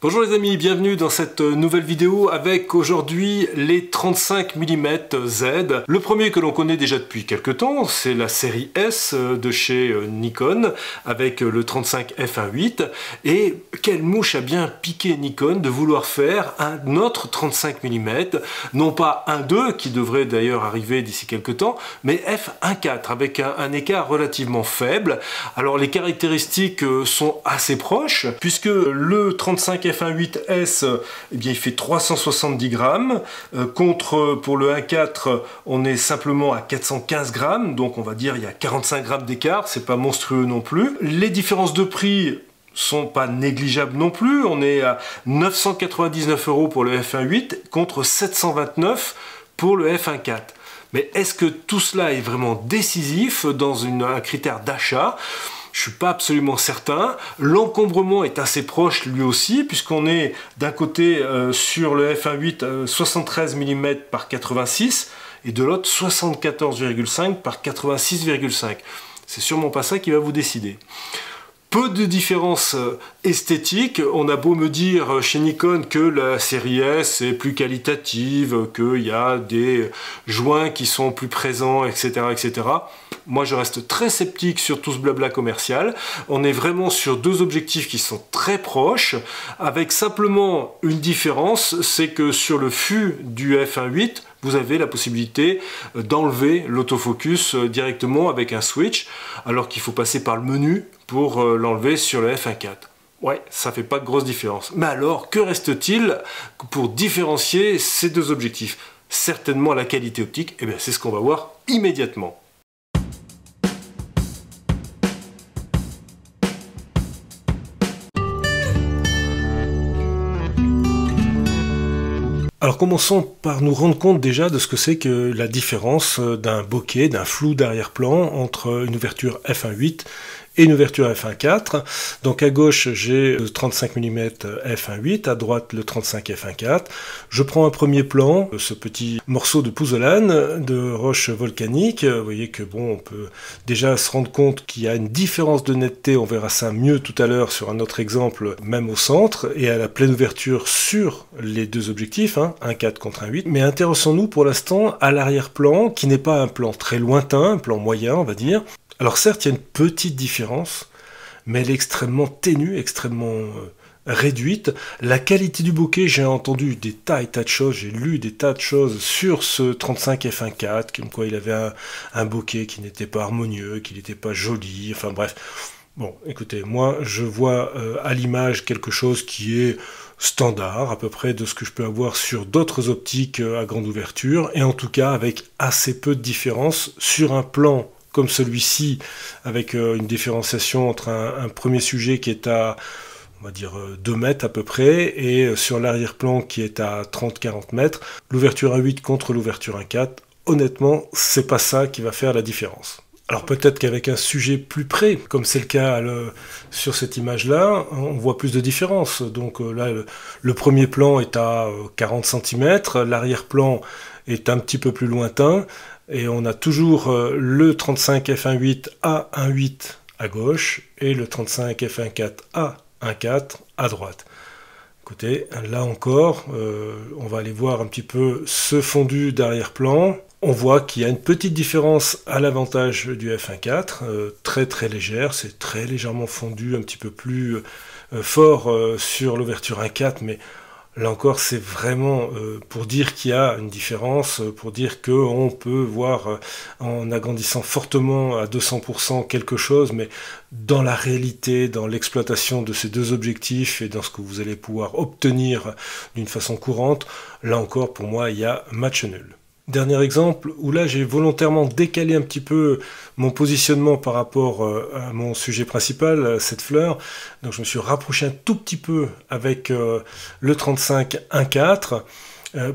Bonjour les amis, bienvenue dans cette nouvelle vidéo avec aujourd'hui les 35 mm Z. Le premier que l'on connaît déjà depuis quelques temps, c'est la série S de chez Nikon avec le 35 f1.8. Et quelle mouche a bien piqué Nikon de vouloir faire un autre 35 mm, non pas 1.2 qui devrait d'ailleurs arriver d'ici quelques temps, mais f1.4 avec un écart relativement faible. Alors les caractéristiques sont assez proches puisque le 35 f1.8S, eh bien, il fait 370 grammes, contre pour le 1.4 on est simplement à 415 grammes, donc on va dire il y a 45 grammes d'écart, c'est pas monstrueux non plus. Les différences de prix sont pas négligeables non plus, on est à 999 € pour le f1.8 contre 729 pour le f1.4. Mais est-ce que tout cela est vraiment décisif dans un critère d'achat ? Je suis pas absolument certain. L'encombrement est assez proche lui aussi, puisqu'on est d'un côté sur le f1.8 73 mm par 86 et de l'autre 74,5 par 86,5. C'est sûrement pas ça qui va vous décider. Peu de différences esthétiques, on a beau me dire chez Nikon que la série S est plus qualitative, qu'il y a des joints qui sont plus présents, etc., etc. Moi je reste très sceptique sur tout ce blabla commercial. On est vraiment sur deux objectifs qui sont très proches, avec simplement une différence, c'est que sur le fût du f1.8, vous avez la possibilité d'enlever l'autofocus directement avec un switch, alors qu'il faut passer par le menu pour l'enlever sur le f1.4. Ouais, ça fait pas de grosse différence. Mais alors, que reste-t-il pour différencier ces deux objectifs? Certainement la qualité optique, et bien c'est ce qu'on va voir immédiatement. Alors commençons par nous rendre compte déjà de ce que c'est que la différence d'un bokeh, d'un flou d'arrière-plan entre une ouverture f1.8 et une ouverture f1.4. Donc à gauche j'ai le 35 mm f1.8, à droite le 35 f1.4. Je prends un premier plan, ce petit morceau de pouzzolane, de roche volcanique. Vous voyez que bon, on peut déjà se rendre compte qu'il y a une différence de netteté, on verra ça mieux tout à l'heure sur un autre exemple, même au centre, et à la pleine ouverture sur les deux objectifs, 1.4 contre 1.8. Mais intéressons-nous pour l'instant à l'arrière-plan, qui n'est pas un plan très lointain, un plan moyen on va dire. Alors certes, il y a une petite différence, mais elle est extrêmement ténue, extrêmement réduite. La qualité du bokeh, j'ai entendu des tas et tas de choses, j'ai lu des tas de choses sur ce 35 f1.4, comme quoi il avait un bokeh qui n'était pas harmonieux, qui n'était pas joli, enfin bref. Bon, écoutez, moi je vois à l'image quelque chose qui est standard, à peu près de ce que je peux avoir sur d'autres optiques à grande ouverture, et en tout cas avec assez peu de différence sur un plan comme celui-ci, avec une différenciation entre un premier sujet qui est à, on va dire, 2 mètres à peu près, et sur l'arrière-plan qui est à 30-40 mètres, l'ouverture 1.8 contre l'ouverture 1.4, honnêtement, c'est pas ça qui va faire la différence. Alors peut-être qu'avec un sujet plus près, comme c'est le cas sur cette image-là, on voit plus de différence. Donc là, le premier plan est à 40 cm, l'arrière-plan est un petit peu plus lointain, et on a toujours le 35 f1.8 à 1.8 à gauche et le 35 f1.4 à 1.4 à droite. Écoutez, là encore, on va aller voir un petit peu ce fondu d'arrière-plan. On voit qu'il y a une petite différence à l'avantage du f1.4, très très légère, c'est très légèrement fondu, un petit peu plus fort sur l'ouverture 1.4, mais là encore, c'est vraiment pour dire qu'il y a une différence, pour dire qu'on peut voir en agrandissant fortement à 200% quelque chose, mais dans la réalité, dans l'exploitation de ces deux objectifs et dans ce que vous allez pouvoir obtenir d'une façon courante, là encore, pour moi, il y a match nul. Dernier exemple, où là j'ai volontairement décalé un petit peu mon positionnement par rapport à mon sujet principal, cette fleur. Donc je me suis rapproché un tout petit peu avec le 35 1.4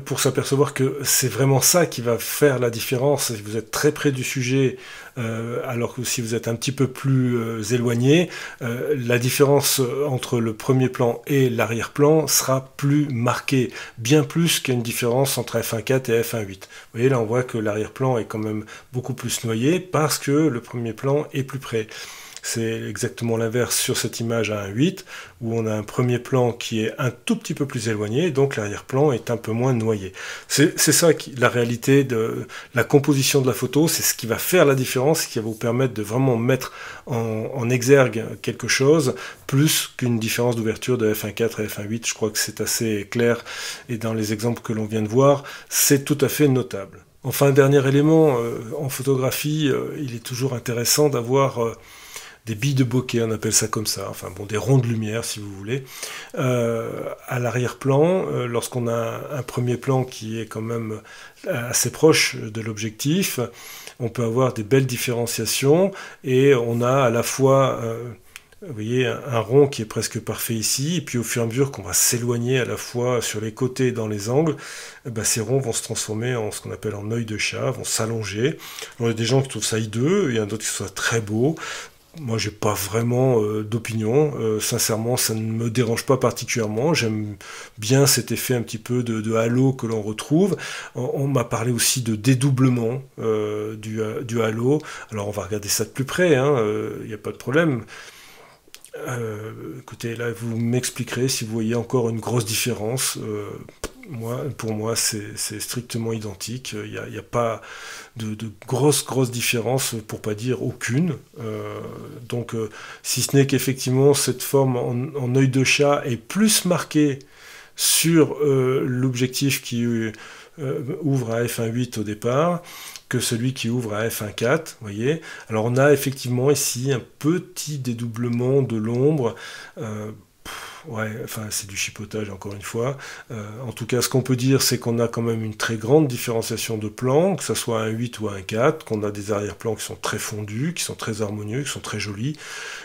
pour s'apercevoir que c'est vraiment ça qui va faire la différence. Si vous êtes très près du sujet, alors que si vous êtes un petit peu plus éloigné, la différence entre le premier plan et l'arrière-plan sera plus marquée, bien plus qu'une différence entre f1.4 et f1.8. Vous voyez, là on voit que l'arrière-plan est quand même beaucoup plus noyé parce que le premier plan est plus près. C'est exactement l'inverse sur cette image à 1.8, où on a un premier plan qui est un tout petit peu plus éloigné, donc l'arrière-plan est un peu moins noyé. C'est ça la réalité de la composition de la photo, c'est ce qui va faire la différence, qui va vous permettre de vraiment mettre en exergue quelque chose, plus qu'une différence d'ouverture de f1.4 et f1.8. Je crois que c'est assez clair, et dans les exemples que l'on vient de voir, c'est tout à fait notable. Enfin, dernier élément, en photographie, il est toujours intéressant d'avoir des billes de bokeh, on appelle ça comme ça, enfin bon, des ronds de lumière si vous voulez, à l'arrière-plan, lorsqu'on a un premier plan qui est quand même assez proche de l'objectif, on peut avoir des belles différenciations, et on a à la fois vous voyez, un rond qui est presque parfait ici, et puis au fur et à mesure qu'on va s'éloigner à la fois sur les côtés et dans les angles, ces ronds vont se transformer en ce qu'on appelle en œil de chat, vont s'allonger. Il y a des gens qui trouvent ça hideux, il y en a d'autres qui trouvent ça très beau. Moi, j'ai pas vraiment d'opinion. Sincèrement, ça ne me dérange pas particulièrement. J'aime bien cet effet un petit peu de halo que l'on retrouve. On m'a parlé aussi de dédoublement du halo. Alors, on va regarder ça de plus près, il n'y a pas de problème. Écoutez, là, vous m'expliquerez si vous voyez encore une grosse différence. Pour moi, c'est strictement identique. Il n'y a pas de grosse différence, pour pas dire aucune. Donc, si ce n'est qu'effectivement, cette forme en œil de chat est plus marquée sur l'objectif qui ouvre à f1.8 au départ, que celui qui ouvre à f1.4, voyez. Alors on a effectivement ici un petit dédoublement de l'ombre, ouais, enfin c'est du chipotage encore une fois. En tout cas, ce qu'on peut dire, c'est qu'on a quand même une très grande différenciation de plans, que ce soit un 8 ou un 4, qu'on a des arrière-plans qui sont très fondus, qui sont très harmonieux, qui sont très jolis,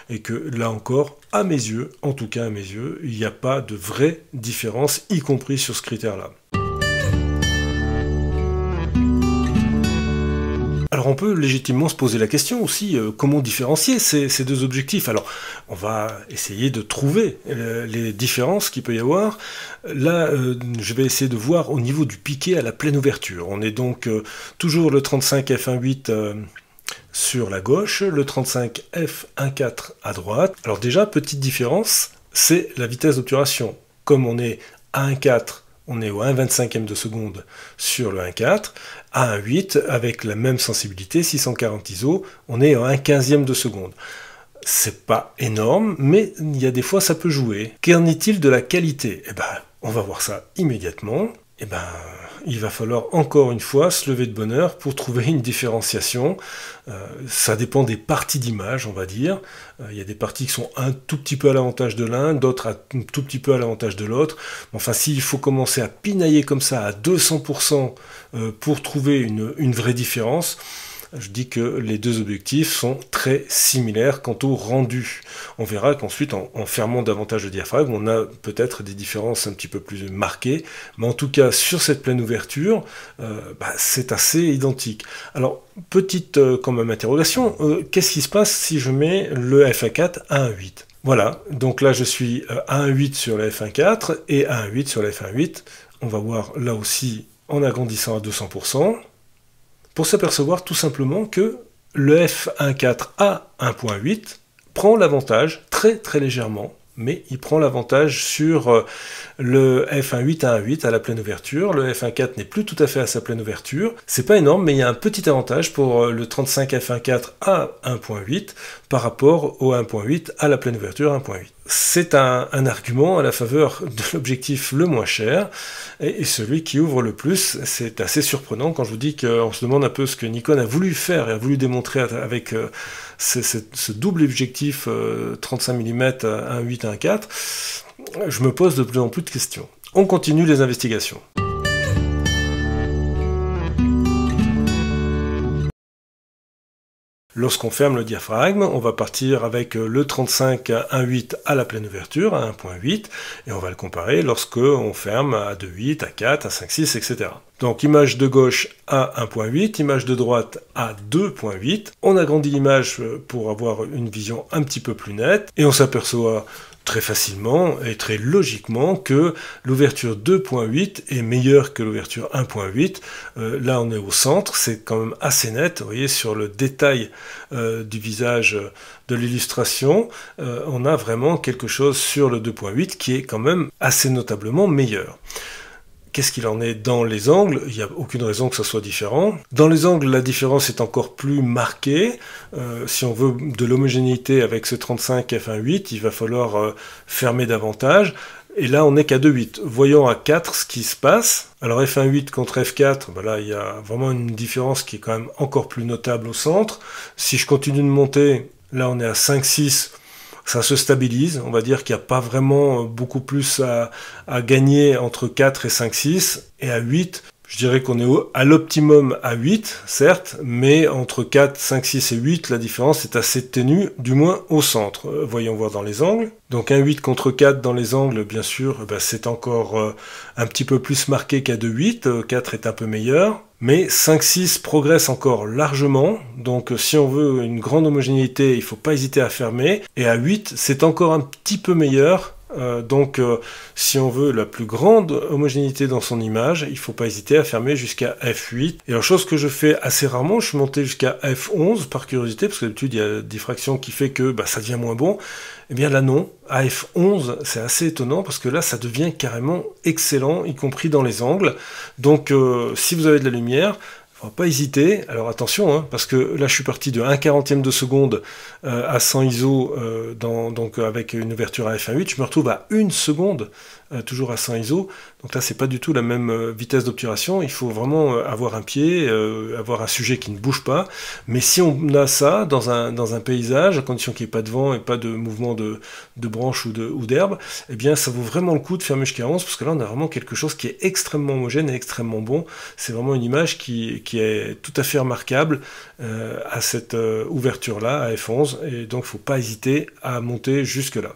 et que là encore, à mes yeux, en tout cas à mes yeux, il n'y a pas de vraie différence, y compris sur ce critère-là. Alors on peut légitimement se poser la question aussi, comment différencier ces deux objectifs? Alors on va essayer de trouver les différences qu'il peut y avoir. Là, je vais essayer de voir au niveau du piqué à la pleine ouverture. On est donc toujours le 35 f1.8 sur la gauche, le 35 f1.4 à droite. Alors déjà, petite différence, c'est la vitesse d'obturation. Comme on est à 1.4, on est au 1/25e de seconde sur le 1.4, à 1.8, avec la même sensibilité, 640 ISO, on est à 1/15e de seconde. C'est pas énorme, mais il y a des fois ça peut jouer. Qu'en est-il de la qualité? On va voir ça immédiatement. Il va falloir encore une fois se lever de bonne heure pour trouver une différenciation. Ça dépend des parties d'image, on va dire. Il y a des parties qui sont un tout petit peu à l'avantage de l'un, d'autres un tout petit peu à l'avantage de l'autre. Enfin, s'il faut commencer à pinailler comme ça à 200% pour trouver une vraie différence, je dis que les deux objectifs sont très similaires quant au rendu. On verra qu'ensuite, en fermant davantage le diaphragme, on a peut-être des différences un petit peu plus marquées, mais en tout cas, sur cette pleine ouverture, c'est assez identique. Alors, petite quand même interrogation, qu'est-ce qui se passe si je mets le f1.4 à 1.8 ? Voilà, donc là je suis à 1.8 sur la f1.4 et à 1.8 sur la f1.8. On va voir là aussi en agrandissant à 200%. Pour s'apercevoir tout simplement que le f1.4 à 1.8 prend l'avantage, très très légèrement, mais il prend l'avantage sur le f1.8 à 1.8 à la pleine ouverture. Le f1.4 n'est plus tout à fait à sa pleine ouverture. C'est pas énorme, mais il y a un petit avantage pour le 35 f1.4 à 1.8 par rapport au 1.8 à la pleine ouverture 1.8. C'est un argument à la faveur de l'objectif le moins cher et celui qui ouvre le plus. C'est assez surprenant quand je vous dis qu'on se demande un peu ce que Nikon a voulu faire et a voulu démontrer avec ce double objectif 35 mm à 1.8 à 1.4. Je me pose de plus en plus de questions. On continue les investigations. Lorsqu'on ferme le diaphragme, on va partir avec le 35 à 1.8 à la pleine ouverture, à 1.8, et on va le comparer lorsque on ferme à 2.8, à 4, à 5.6, etc. Donc image de gauche à 1.8, image de droite à 2.8. On agrandit l'image pour avoir une vision un petit peu plus nette, et on s'aperçoit très facilement et très logiquement que l'ouverture 2.8 est meilleure que l'ouverture 1.8. Là, on est au centre, c'est quand même assez net. Vous voyez, sur le détail du visage de l'illustration, on a vraiment quelque chose sur le 2.8 qui est quand même assez notablement meilleur. Qu'est-ce qu'il en est dans les angles? Il n'y a aucune raison que ça soit différent. Dans les angles, la différence est encore plus marquée. Si on veut de l'homogénéité avec ce 35 f1.8, il va falloir fermer davantage. Et là, on n'est qu'à 2.8. Voyons à 4 ce qui se passe. Alors f1.8 contre f4, ben là, il y a vraiment une différence qui est quand même encore plus notable au centre. Si je continue de monter, là, on est à 5.6. Ça se stabilise, on va dire qu'il n'y a pas vraiment beaucoup plus à gagner entre 4 et 5, 6, et à 8, je dirais qu'on est à l'optimum à 8, certes, mais entre 4, 5, 6 et 8, la différence est assez ténue, du moins au centre. Voyons voir dans les angles. Donc un 8 contre 4 dans les angles, bien sûr, ben c'est encore un petit peu plus marqué qu'à 2, 8, 4 est un peu meilleur. Mais 5-6 progresse encore largement, donc si on veut une grande homogénéité, il ne faut pas hésiter à fermer. Et à 8, c'est encore un petit peu meilleur, donc si on veut la plus grande homogénéité dans son image, il ne faut pas hésiter à fermer jusqu'à f8. Et alors, chose que je fais assez rarement, je suis monté jusqu'à f11 par curiosité, parce que d'habitude il y a des fractions qui fait que ça devient moins bon. Eh bien là non, à f11 c'est assez étonnant parce que là ça devient carrément excellent, y compris dans les angles. Donc si vous avez de la lumière, il ne faut pas hésiter. Alors attention, hein, parce que là je suis parti de 1/40 de seconde à 100 ISO, donc avec une ouverture à f1.8, je me retrouve à 1 seconde, toujours à 100 ISO. Donc là c'est pas du tout la même vitesse d'obturation, il faut vraiment avoir un pied, avoir un sujet qui ne bouge pas. Mais si on a ça dans un paysage, à condition qu'il n'y ait pas de vent et pas de mouvement de branches ou d'herbe, eh bien ça vaut vraiment le coup de fermer jusqu'à 11, parce que là on a vraiment quelque chose qui est extrêmement homogène et extrêmement bon. C'est vraiment une image qui est tout à fait remarquable à cette ouverture-là, à f11, et donc il ne faut pas hésiter à monter jusque-là.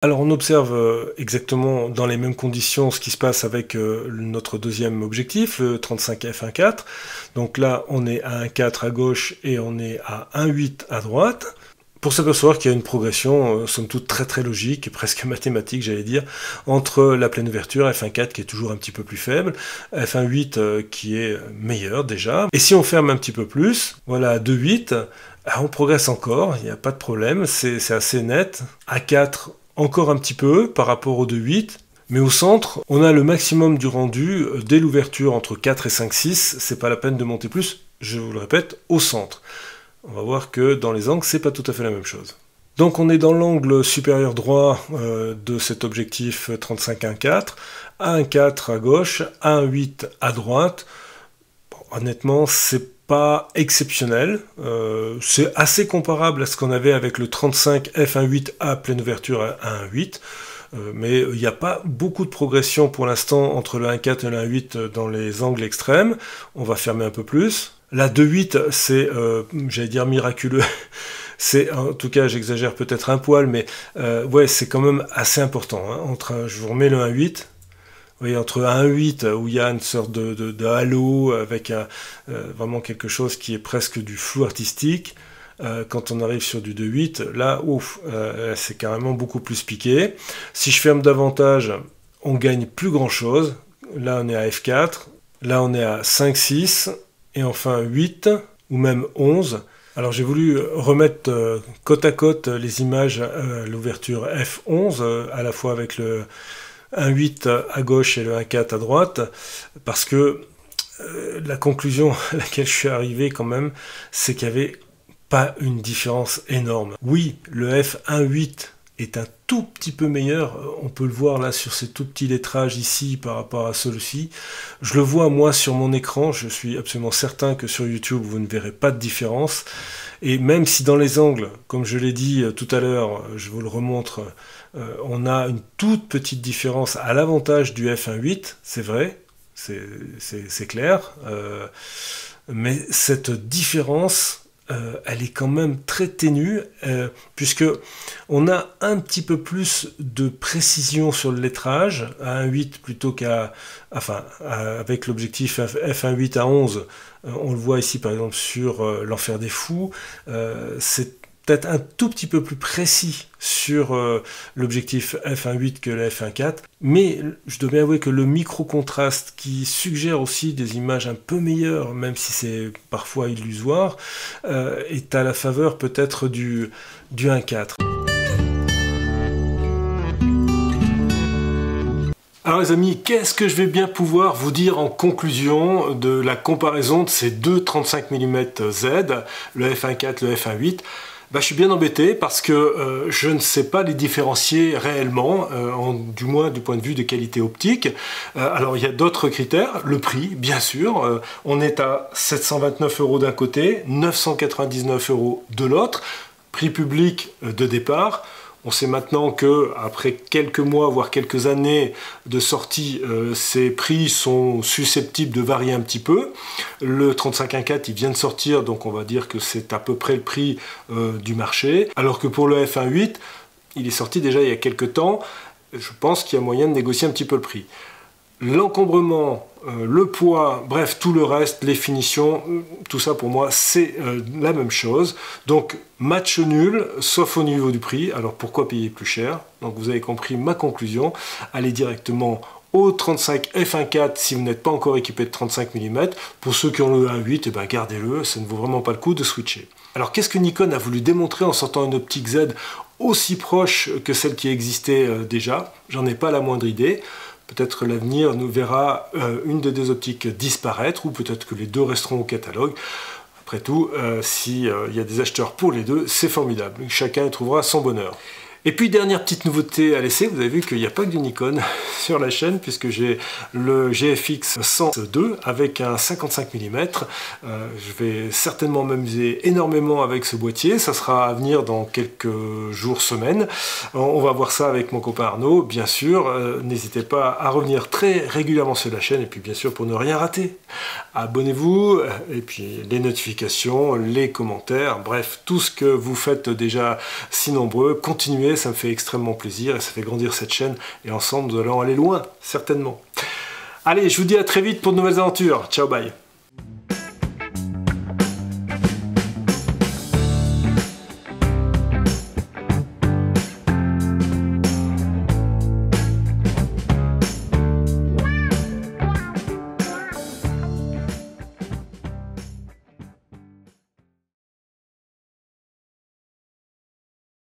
Alors on observe exactement dans les mêmes conditions ce qui se passe avec notre deuxième objectif, le 35 f1.4. Donc là on est à 1.4 à gauche et on est à 1.8 à droite. Pour s'apercevoir qu'il y a une progression, somme toute très très logique, presque mathématique j'allais dire, entre la pleine ouverture, f1.4 qui est toujours un petit peu plus faible, f1.8 qui est meilleur déjà. Et si on ferme un petit peu plus, voilà à 2.8, on progresse encore, il n'y a pas de problème, c'est assez net. À 4, encore un petit peu par rapport au 2.8, mais au centre, on a le maximum du rendu dès l'ouverture entre 4 et 5, 6, c'est pas la peine de monter plus, je vous le répète, au centre. On va voir que dans les angles, c'est pas tout à fait la même chose. Donc on est dans l'angle supérieur droit de cet objectif 35 1.4, à 1.4 à gauche, à 1.8 à droite. Bon, honnêtement, c'est pas exceptionnel, c'est assez comparable à ce qu'on avait avec le 35 f1.8 à pleine ouverture à 1.8, mais il n'y a pas beaucoup de progression pour l'instant entre le 1.4 et le 1.8 dans les angles extrêmes. On va fermer un peu plus. La 2.8, c'est, j'allais dire miraculeux, c'est, en tout cas j'exagère peut-être un poil, mais ouais, c'est quand même assez important. Hein. Je vous remets le 1.8. Vous voyez, entre 1.8 où il y a une sorte de halo avec vraiment quelque chose qui est presque du flou artistique, quand on arrive sur du 2.8, là, ouf, c'est carrément beaucoup plus piqué. Si je ferme davantage, on gagne plus grand chose. Là, on est à f4, là, on est à 5, 6, et enfin 8, ou même 11. Alors j'ai voulu remettre côte à côte les images à l'ouverture f11, à la fois avec le 1.8 à gauche et le 1.4 à droite, parce que la conclusion à laquelle je suis arrivé quand même, c'est qu'il n'y avait pas une différence énorme. Oui, le f1.8 est un tout petit peu meilleur, on peut le voir là sur ces tout petits lettrages ici par rapport à celui-ci. Je le vois moi sur mon écran, je suis absolument certain que sur YouTube vous ne verrez pas de différence. Et même si dans les angles, comme je l'ai dit tout à l'heure, je vous le remontre, on a une toute petite différence à l'avantage du f1.8, c'est vrai, c'est clair, mais cette différence, elle est quand même très ténue, puisque on a un petit peu plus de précision sur le lettrage, à 1.8 plutôt avec l'objectif f1.8 à 11, on le voit ici par exemple sur l'Enfer des Fous, c'est peut-être un tout petit peu plus précis sur l'objectif f1.8 que le f1.4, mais je dois bien avouer que le micro-contraste qui suggère aussi des images un peu meilleures, même si c'est parfois illusoire, est à la faveur peut-être du 1.4. Alors les amis, qu'est-ce que je vais bien pouvoir vous dire en conclusion de la comparaison de ces deux 35 mm Z, le f1.4, le f1.8? Je suis bien embêté parce que je ne sais pas les différencier réellement, du moins du point de vue de qualité optique. Alors il y a d'autres critères, le prix bien sûr, on est à 729 € d'un côté, 999 € de l'autre, prix public de départ. On sait maintenant que après quelques mois, voire quelques années de sortie, ces prix sont susceptibles de varier un petit peu. Le 35-1.4, il vient de sortir, donc on va dire que c'est à peu près le prix du marché. Alors que pour le f1.8, il est sorti déjà il y a quelques temps. Je pense qu'il y a moyen de négocier un petit peu le prix. L'encombrement, le poids, bref, tout le reste, les finitions, tout ça pour moi c'est la même chose. Donc match nul, sauf au niveau du prix. Alors pourquoi payer plus cher? Donc vous avez compris ma conclusion. Allez directement au 35 f1.4 si vous n'êtes pas encore équipé de 35 mm. Pour ceux qui ont le 1.8, eh ben gardez-le, ça ne vaut vraiment pas le coup de switcher. Alors qu'est-ce que Nikon a voulu démontrer en sortant une optique Z aussi proche que celle qui existait déjà? J'en ai pas la moindre idée. Peut-être l'avenir nous verra une des deux optiques disparaître, ou peut-être que les deux resteront au catalogue. Après tout, s'il y a des acheteurs pour les deux, c'est formidable. Chacun y trouvera son bonheur. Et puis dernière petite nouveauté à laisser, vous avez vu qu'il n'y a pas que du Nikon sur la chaîne, puisque j'ai le GFX 102 avec un 55 mm. Je vais certainement m'amuser énormément avec ce boîtier, ça sera à venir dans quelques jours, semaines. On va voir ça avec mon copain Arnaud, bien sûr. N'hésitez pas à revenir très régulièrement sur la chaîne, et puis bien sûr pour ne rien rater, abonnez-vous, et puis les notifications, les commentaires, bref, tout ce que vous faites déjà si nombreux, continuez. Ça me fait extrêmement plaisir et ça fait grandir cette chaîne et ensemble nous allons aller loin, certainement. Allez, je vous dis à très vite pour de nouvelles aventures. Ciao, bye.